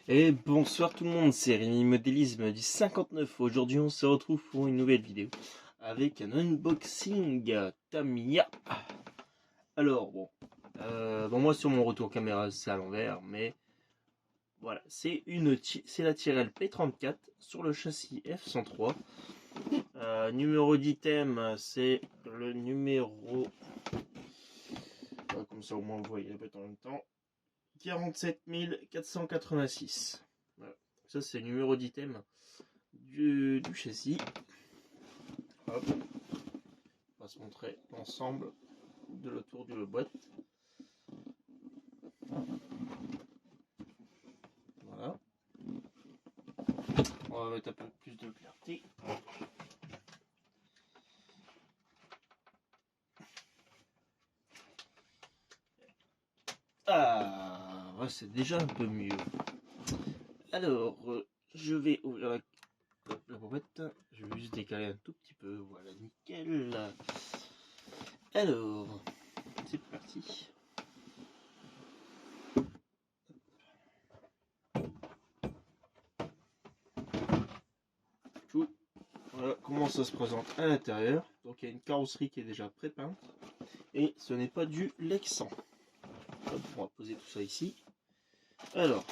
Et bonsoir tout le monde, c'est Rémi Modélisme du 59. Aujourd'hui on se retrouve pour une nouvelle vidéo avec un unboxing Tamiya. Alors bon moi sur mon retour caméra c'est à l'envers, mais voilà, c'est la Tyrrell P34 sur le châssis F103. Numéro d'item c'est le numéro, comme ça au moins vous voyez la bête en même temps, 47 486. Voilà. Ça c'est le numéro d'item du châssis. Hop. On va se montrer l'ensemble de l'autour de la boîte. Voilà. On va mettre un peu plus de clarté. Ah, ouais, c'est déjà un peu mieux. Alors, je vais ouvrir la boîte. Je vais juste décaler un tout petit peu. Voilà, nickel. Alors, c'est parti. Voilà comment ça se présente à l'intérieur. Donc il y a une carrosserie qui est déjà pré-peinte. Et ce n'est pas du Lexan. Hop, on va poser tout ça ici. Alors,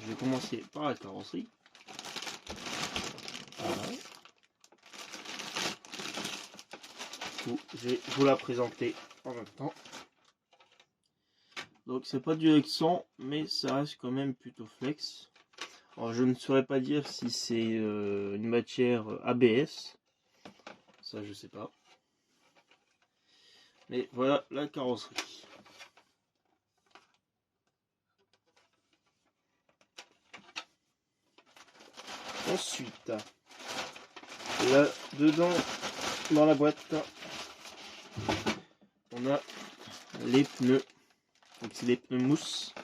je vais commencer par la carrosserie. Voilà. Je vais vous la présenter en même temps. Donc c'est pas du Lexan, mais ça reste quand même plutôt flex. Alors je ne saurais pas dire si c'est une matière ABS. Ça je sais pas. Mais voilà la carrosserie. Ensuite, là dedans, dans la boîte, on a les pneus. Donc c'est des pneus mousse.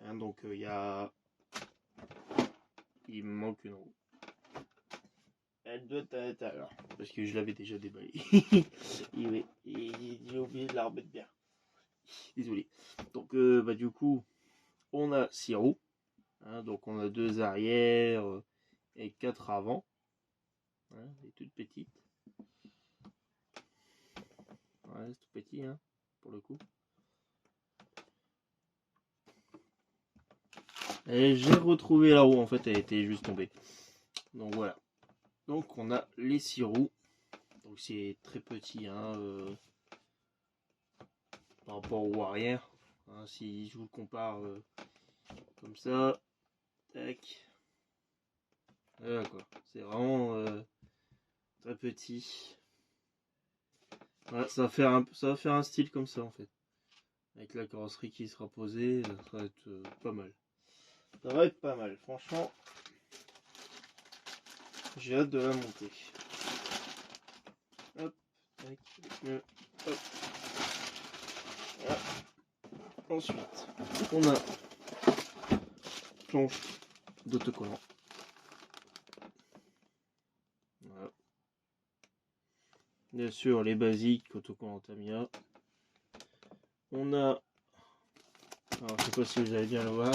Hein, donc il me manque une roue. Elle doit être à l'intérieur parce que je l'avais déjà déballé. J'ai oublié de la remettre bien. Désolé. Donc du coup, on a 6 roues. Hein, donc on a 2 arrière et 4 avant. Hein, les toutes petites. Ouais, c'est tout petit hein, pour le coup. Et j'ai retrouvé la roue, en fait elle était juste tombée. Donc voilà. Donc on a les 6 roues. Donc c'est très petit hein, par rapport aux roues arrière. Hein, si je vous le compare comme ça. Tac. Voilà quoi. C'est vraiment très petit. Voilà, ça va faire un style comme ça en fait. Avec la carrosserie qui sera posée, ça va être pas mal. Ça va être pas mal, franchement. J'ai hâte de la monter. Hop, tac, hop. Voilà. Ensuite, on a planche d'autocollant. Voilà. Bien sûr, les basiques autocollants Tamiya. On a, alors je sais pas si vous allez bien le voir.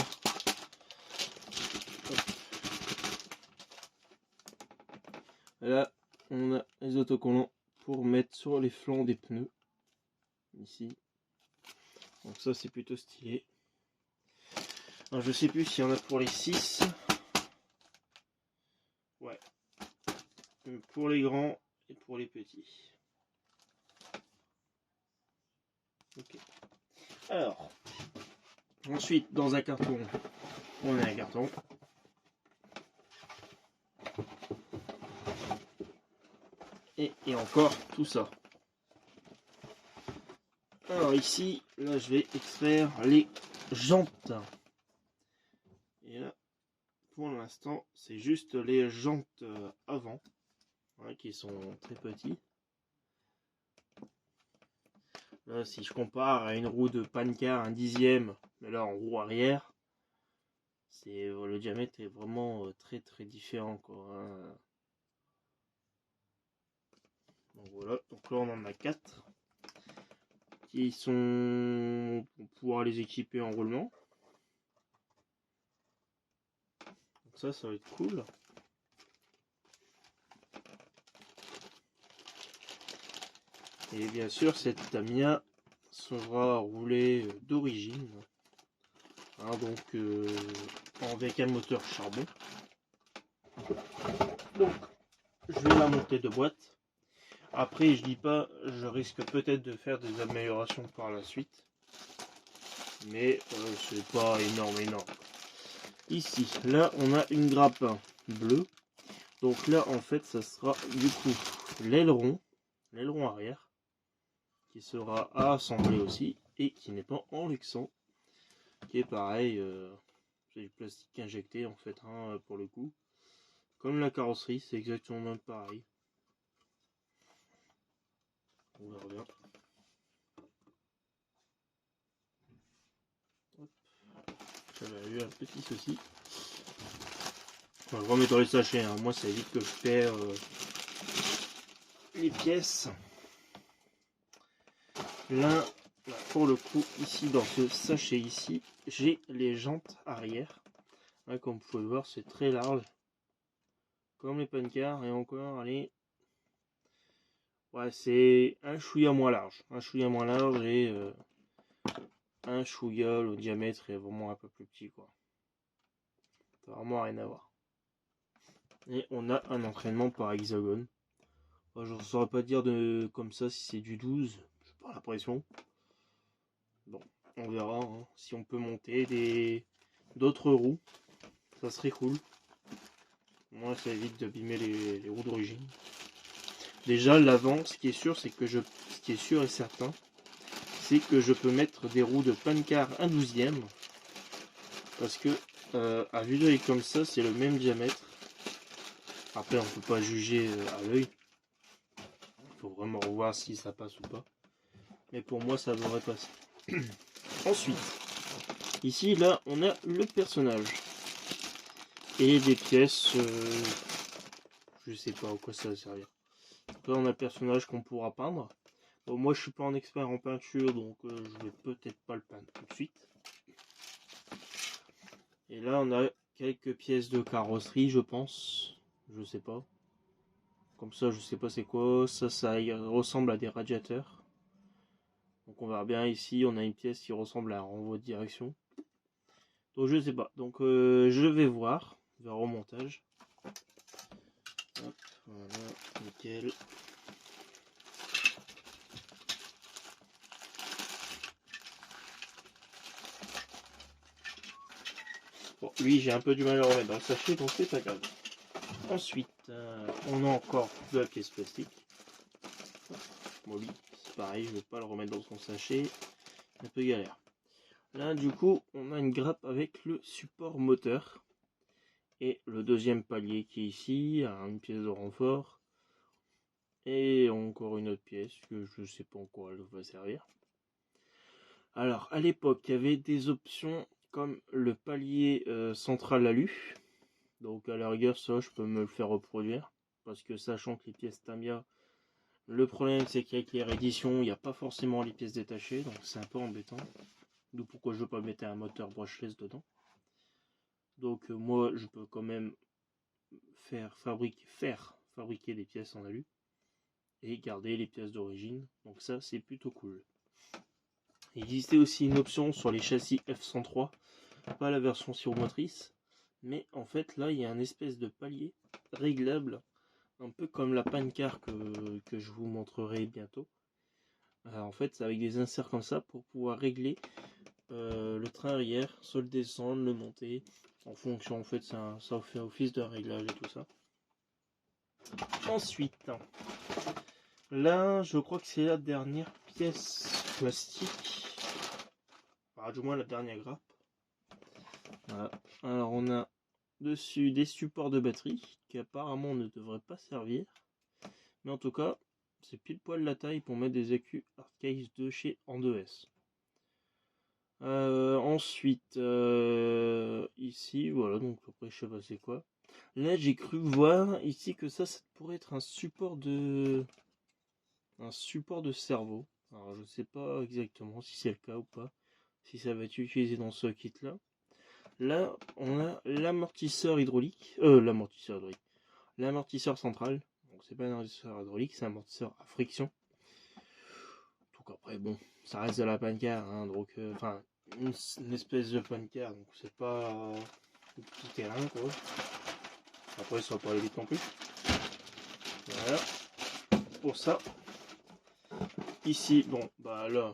Là, on a les autocollants pour mettre sur les flancs des pneus. Ici. Donc ça, c'est plutôt stylé. Alors, je sais plus s'il y en a pour les 6. Ouais. Pour les grands et pour les petits. Ok. Alors, ensuite, dans un carton, on a un carton. Et encore tout ça. Alors ici, là je vais extraire les jantes. Et là, pour l'instant, c'est juste les jantes avant, hein, qui sont très petits. Là, si je compare à une roue de Pancar, un 10e, mais là en roue arrière, c'est le diamètre est vraiment très très différent quoi. Hein. Donc voilà, donc là on en a 4 qui sont pour pouvoir les équiper en roulement. Donc ça va être cool. Et bien sûr, cette Tamiya sera roulée d'origine, hein, donc avec un moteur charbon. Donc, je vais la monter de boîte. Après, je dis pas, je risque peut-être de faire des améliorations par la suite, mais c'est pas énorme. Ici, là, on a une grappe bleue. Donc là, en fait, ça sera du coup l'aileron arrière, qui sera à assembler aussi et qui n'est pas en luxant, qui est pareil, c'est du plastique injecté en fait, hein, pour le coup. Comme la carrosserie, c'est exactement même pareil. On verra bien. J'avais eu un petit souci. Enfin, je remets dans les sachets, hein. Moi ça évite que je perds les pièces. Là, pour le coup, ici dans ce sachet ici, j'ai les jantes arrière. Là, comme vous pouvez voir, c'est très large. Comme les pancars, et encore, allez. Ouais, c'est un chouïa moins large. Un chouïa moins large et un chouïa, le diamètre est vraiment un peu plus petit, quoi. Ça n'a vraiment rien à voir. Et on a un entraînement par hexagone. Enfin, je ne saurais pas dire de comme ça si c'est du 12. Je n'ai pas l'impression. Bon, on verra hein, si on peut monter d'autres roues. Ça serait cool. Moi, ça évite d'abîmer les roues d'origine. Déjà, l'avant, ce qui est sûr, c'est que ce qui est sûr et certain, c'est que je peux mettre des roues de Pancar 1/12e. Parce que, à vue d'œil comme ça, c'est le même diamètre. Après, on ne peut pas juger à l'œil. Il faut vraiment revoir si ça passe ou pas. Mais pour moi, ça devrait passer. Ensuite, ici, là, on a le personnage. Et des pièces, je sais pas à quoi ça va servir. Là, on a le personnage qu'on pourra peindre. Bon, moi, je suis pas un expert en peinture, donc je vais peut-être pas le peindre tout de suite. Et là, on a quelques pièces de carrosserie, je pense. Je sais pas. Comme ça, je sais pas c'est quoi. Ça ressemble à des radiateurs. Donc on verra bien ici, on a une pièce qui ressemble à un renvoi de direction. Donc je sais pas. Donc je vais voir vers au montage. Hop, voilà, nickel. Bon, lui j'ai un peu du mal à le remettre dans le sachet, donc c'est pas grave. Ensuite, on a encore de la pièce plastique. Bon, lui, c'est pareil, je vais pas le remettre dans son sachet. Un peu galère. Là, du coup, on a une grappe avec le support moteur. Et le deuxième palier qui est ici, une pièce de renfort. Et encore une autre pièce que je sais pas en quoi elle va servir. Alors, à l'époque, il y avait des options comme le palier central alu. Donc, à la rigueur, ça, je peux me le faire reproduire. Parce que sachant que les pièces Tamiya, le problème c'est qu'avec les rééditions, il n'y a pas forcément les pièces détachées. Donc, c'est un peu embêtant. D'où pourquoi je ne veux pas mettre un moteur brushless dedans. Donc, moi, je peux quand même faire fabriquer des pièces en alu. Et garder les pièces d'origine. Donc, ça, c'est plutôt cool. Il existait aussi une option sur les châssis F103, pas la version cyromotrice, mais en fait là il y a un espèce de palier réglable, un peu comme la pancar que je vous montrerai bientôt. En fait c'est avec des inserts comme ça pour pouvoir régler le train arrière, soit le descendre, le monter, en fonction en fait ça fait office de réglage et tout ça. Ensuite, là je crois que c'est la dernière pièce plastique. Du moins la dernière grappe. Voilà. Alors on a dessus des supports de batterie qui apparemment ne devraient pas servir. Mais en tout cas, c'est pile poil la taille pour mettre des écus Hardcase de chez Ando-S. Ensuite, ici, voilà, donc après je sais pas c'est quoi. Là j'ai cru voir ici que ça pourrait être un support de cerveau. Alors je sais pas exactement si c'est le cas ou pas, si ça va être utilisé dans ce kit là. Là on a l'amortisseur hydraulique, l'amortisseur central. Donc c'est pas un amortisseur hydraulique, c'est un amortisseur à friction. Donc après bon, ça reste de la pancar, hein, donc enfin une espèce de pancar, donc c'est pas tout terrain quoi. Après ça va pas aller vite non plus. Voilà pour ça. Ici bon bah là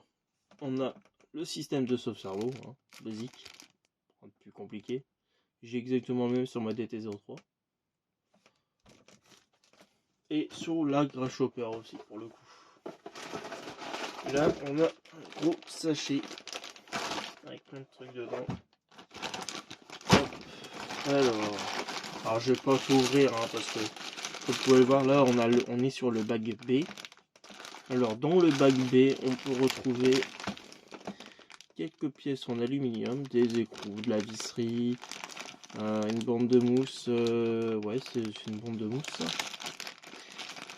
on a le système de sauve-cerveau, hein, basique, un peu plus compliqué. J'ai exactement le même sur ma DT03. Et sur la Grasshopper aussi pour le coup. Là on a un gros sachet avec plein de trucs dedans. Hop. Alors je vais pas tout ouvrir hein, parce que comme vous pouvez le voir là on est sur le bag B. Alors dans le bag B on peut retrouver quelques pièces en aluminium, des écrous, de la visserie, une bande de mousse, ouais c'est une bande de mousse.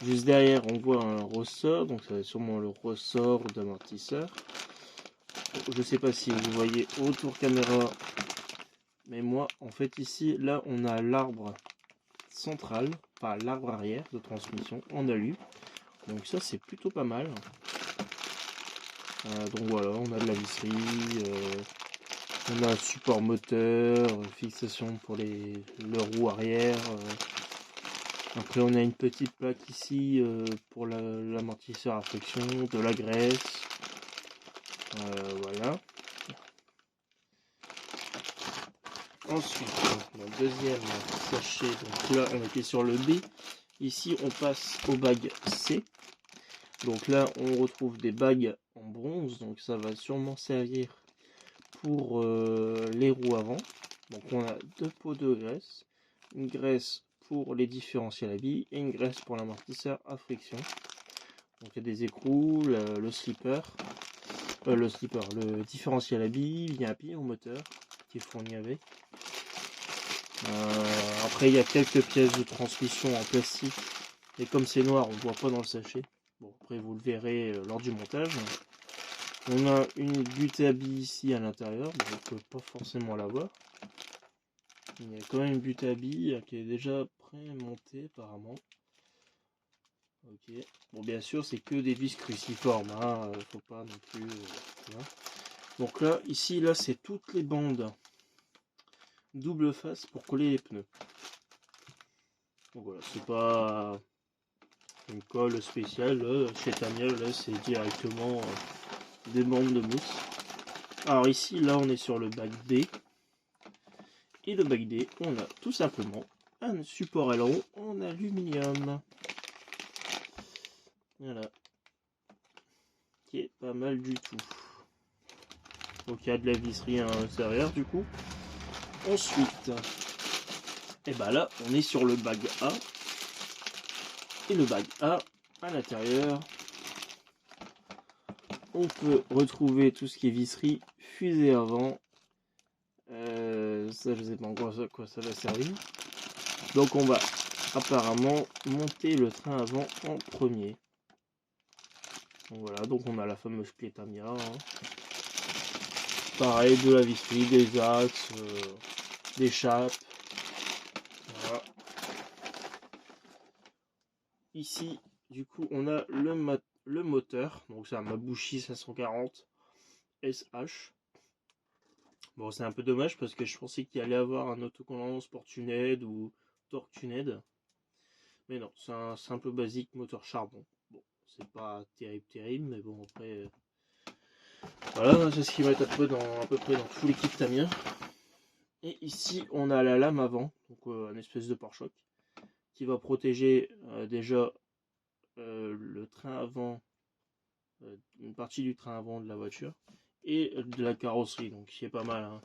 Juste derrière on voit un ressort, donc ça va être sûrement le ressort d'amortisseur. Je sais pas si vous voyez autour caméra, mais moi en fait ici là on a l'arbre central, pas l'arbre arrière de transmission en alu, donc ça c'est plutôt pas mal. Donc voilà, on a de la visserie, on a un support moteur, fixation pour le roue arrière. Après on a une petite plaque ici pour l'amortisseur à friction, de la graisse. Voilà. Ensuite, dans le deuxième sachet, donc là on était sur le B. Ici on passe au bag C. Donc là on retrouve des bagues en bronze, donc ça va sûrement servir pour les roues avant. Donc on a deux pots de graisse, une graisse pour les différentiels à billes et une graisse pour l'amortisseur à friction. Donc il y a des écrous, le différentiel à billes, il y a un pivot moteur qui est fourni avec. Après il y a quelques pièces de transmission en plastique et comme c'est noir on ne voit pas dans le sachet. Bon après vous le verrez lors du montage. On a une butée à billes ici à l'intérieur, on ne peut pas forcément la voir. Il y a quand même une butée à billes qui est déjà pré-montée apparemment. Ok. Bon bien sûr c'est que des vis cruciformes, hein, faut pas non plus. Donc là, ici, là c'est toutes les bandes double face pour coller les pneus. Donc voilà, c'est pas une colle spéciale là, chez Tamiya, là c'est directement des bandes de mousse. Alors ici, là on est sur le bac D. Et le bac D, on a tout simplement un support aileron en aluminium. Voilà. Qui est pas mal du tout. Donc il y a de la visserie à l'intérieur du coup. Ensuite, et ben là, on est sur le bag A. Et le bag A, à l'intérieur, on peut retrouver tout ce qui est visserie, fusée avant. Ça, je sais pas encore à quoi ça va servir. Donc on va apparemment monter le train avant en premier. Donc voilà, donc on a la fameuse clé Tamiya. Hein. Pareil, de la visserie, des axes, des chapes. Voilà. Ici, du coup, on a le moteur. Donc c'est un Mabuchi 540 SH. Bon, c'est un peu dommage parce que je pensais qu'il allait avoir un autocollant Sport-Tuned ou Torque-Tuned. Mais non, c'est un simple basique moteur charbon. Bon, c'est pas terrible, mais bon, après... voilà, c'est ce qui va être à peu près dans tous les kits Tamiya. Et ici, on a la lame avant, donc un espèce de pare-choc, qui va protéger déjà le train avant, une partie du train avant de la voiture, et de la carrosserie, donc qui est pas mal. Hein.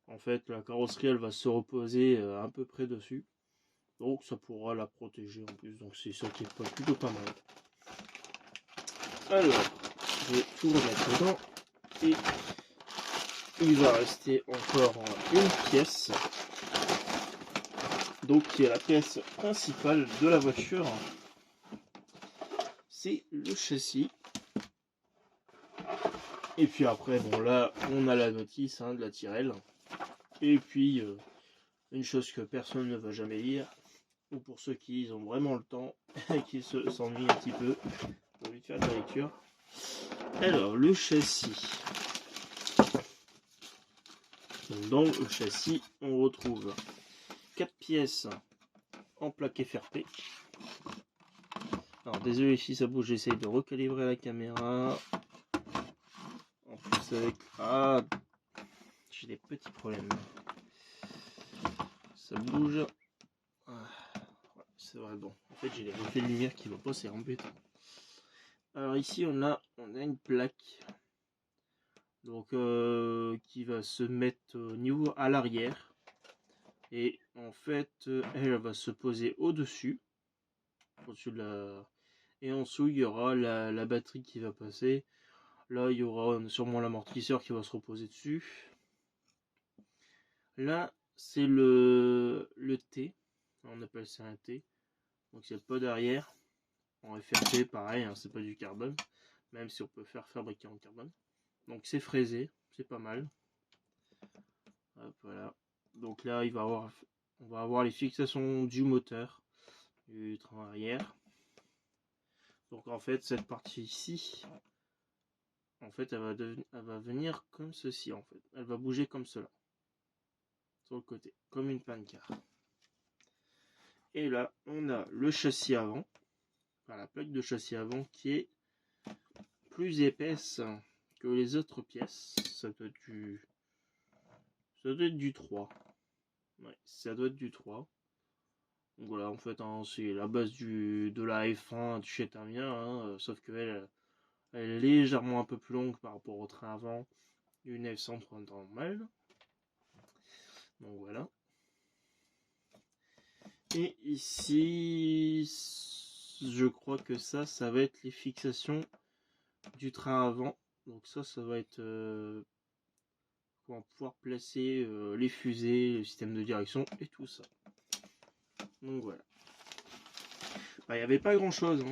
En fait, la carrosserie, elle va se reposer à peu près dessus, donc ça pourra la protéger en plus, donc c'est ça qui est plutôt pas mal. Alors, je vais tout remettre dedans, et il va rester encore une pièce, donc qui est la pièce principale de la voiture, c'est le châssis. Et puis après, bon là, on a la notice de la Tyrrell. Et puis, une chose que personne ne va jamais lire, ou pour ceux qui ont vraiment le temps et qui s'ennuient un petit peu, pour lui faire de la lecture. Alors, le châssis. Donc, dans le châssis, on retrouve 4 pièces en plaque FRP. Alors, désolé si ça bouge, j'essaye de recalibrer la caméra. En plus, avec. Ah, j'ai des petits problèmes. Ça bouge. Ah, ouais, c'est vrai, bon. En fait, j'ai les reflets de lumière qui vont pas, c'est embêtant. Alors, ici, on a une plaque. Donc, qui va se mettre au niveau à l'arrière. Et en fait, elle va se poser au-dessus. Au-dessus de la. Et en dessous, il y aura la batterie qui va passer. Là, il y aura sûrement l'amortisseur qui va se reposer dessus. Là, c'est le T. On appelle ça un T. Donc, c'est le pod arrière. En FRP, pareil, c'est pas du carbone. Même si on peut faire fabriquer en carbone. Donc, c'est fraisé. C'est pas mal. Hop, voilà. Donc là, on va avoir les fixations du moteur du train arrière. Donc en fait, cette partie ici, en fait, elle va venir comme ceci en fait. Elle va bouger comme cela sur le côté, comme une pancarte. Et là, on a le châssis avant, enfin, la plaque de châssis avant qui est plus épaisse que les autres pièces. Ça doit être du 3. Ouais, ça doit être du 3. Donc voilà, en fait, c'est la base de la F1 chez Tamiya, sauf qu'elle elle est légèrement un peu plus longue par rapport au train avant d'une F130 normale. Donc voilà. Et ici, je crois que ça va être les fixations du train avant. Donc ça va être pour pouvoir placer les fusées, le système de direction et tout ça. Donc voilà. Bah, il n'y avait pas grand chose.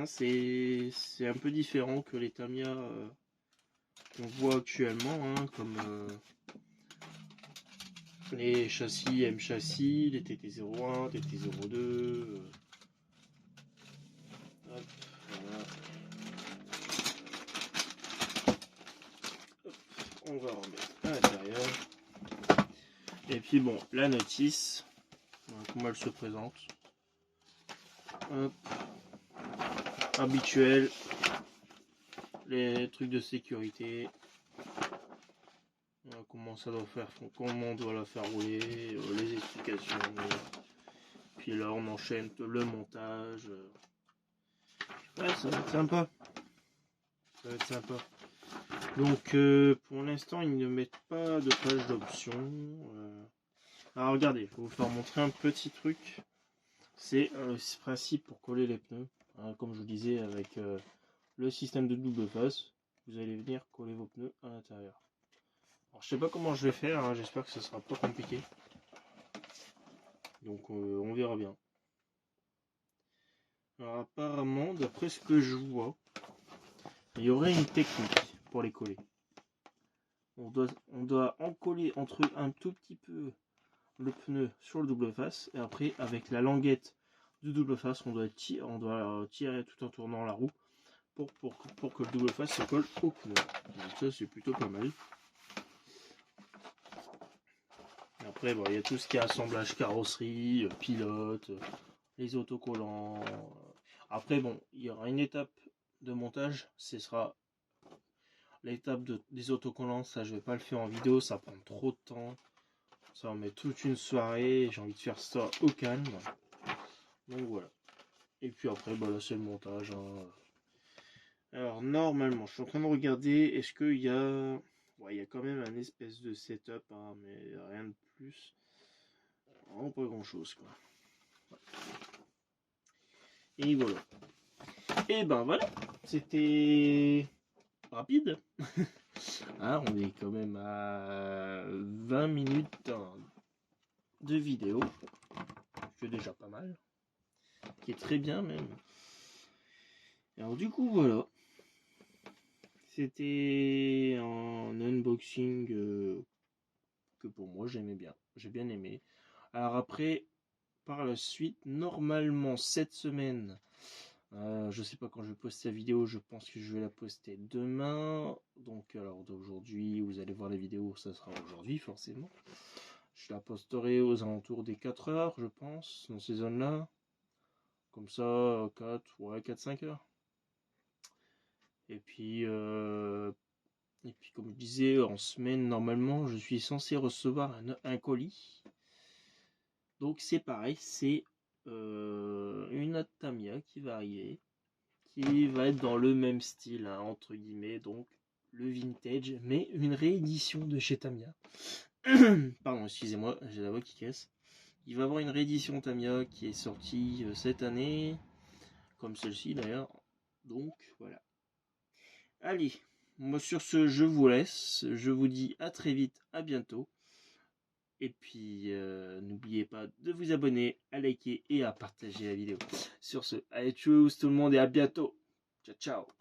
C'est un peu différent que les Tamiya qu'on voit actuellement, comme les châssis M châssis, les TT01, TT02. Hop, voilà. Hop, on va remettre à l'intérieur. Et puis bon, la notice, comment elle se présente. Hop. Habituel, les trucs de sécurité, comment ça doit faire, comment on doit la faire rouler, les explications. Puis là on enchaîne le montage. Ouais, ça va être sympa. Ça va être sympa. Donc pour l'instant ils ne mettent pas de page d'options. Alors regardez, je vais vous faire montrer un petit truc. C'est ce principe pour coller les pneus. Comme je vous disais avec le système de double face, vous allez venir coller vos pneus à l'intérieur. Alors je sais pas comment je vais faire, j'espère que ce sera pas compliqué. Donc on verra bien. Alors apparemment, d'après ce que je vois, il y aurait une technique pour les coller. On doit en coller entre un tout petit peu le pneu sur le double face et après avec la languette du double face on doit tirer tout en tournant la roue pour que le double face se colle au pneu. Donc ça c'est plutôt pas mal. Et après bon, il y a tout ce qui est assemblage carrosserie, pilote, les autocollants. Après bon, il y aura une étape de montage, ce sera l'étape des autocollants. Ça je vais pas le faire en vidéo, ça prend trop de temps. Ça va mettre toute une soirée, j'ai envie de faire ça au calme. Donc voilà. Et puis après, bah là c'est le montage. Alors normalement, je suis en train de regarder, est-ce qu'il y a... Ouais, il y a quand même un espèce de setup, mais rien de plus. Vraiment pas grand-chose, quoi. Ouais. Et voilà. Et ben voilà, c'était rapide. On est quand même à 20 minutes de vidéo. C'est déjà pas mal. Qui est très bien même. Alors du coup voilà. c'était un unboxing que pour moi j'aimais bien. J'ai bien aimé. Alors après, par la suite, normalement cette semaine, je sais pas quand je poste la vidéo, je pense que je vais la poster demain. Donc alors d'aujourd'hui, vous allez voir la vidéo, ça sera aujourd'hui forcément. Je la posterai aux alentours des 4 heures, je pense, dans ces zones-là. Comme ça, 4-5 heures. Et puis, comme je disais, en semaine, normalement, je suis censé recevoir un colis. Donc c'est pareil, c'est une Tamiya qui va arriver, qui va être dans le même style, hein, entre guillemets, donc le vintage, mais une réédition de chez Tamiya. Pardon, excusez-moi, j'ai la voix qui casse. Il va y avoir une réédition Tamiya qui est sortie cette année, comme celle-ci d'ailleurs. Donc voilà. Allez, moi sur ce, je vous laisse. Je vous dis à très vite, à bientôt. Et puis, n'oubliez pas de vous abonner, à liker et à partager la vidéo. Sur ce, allez, tchuss tout le monde et à bientôt. Ciao, ciao.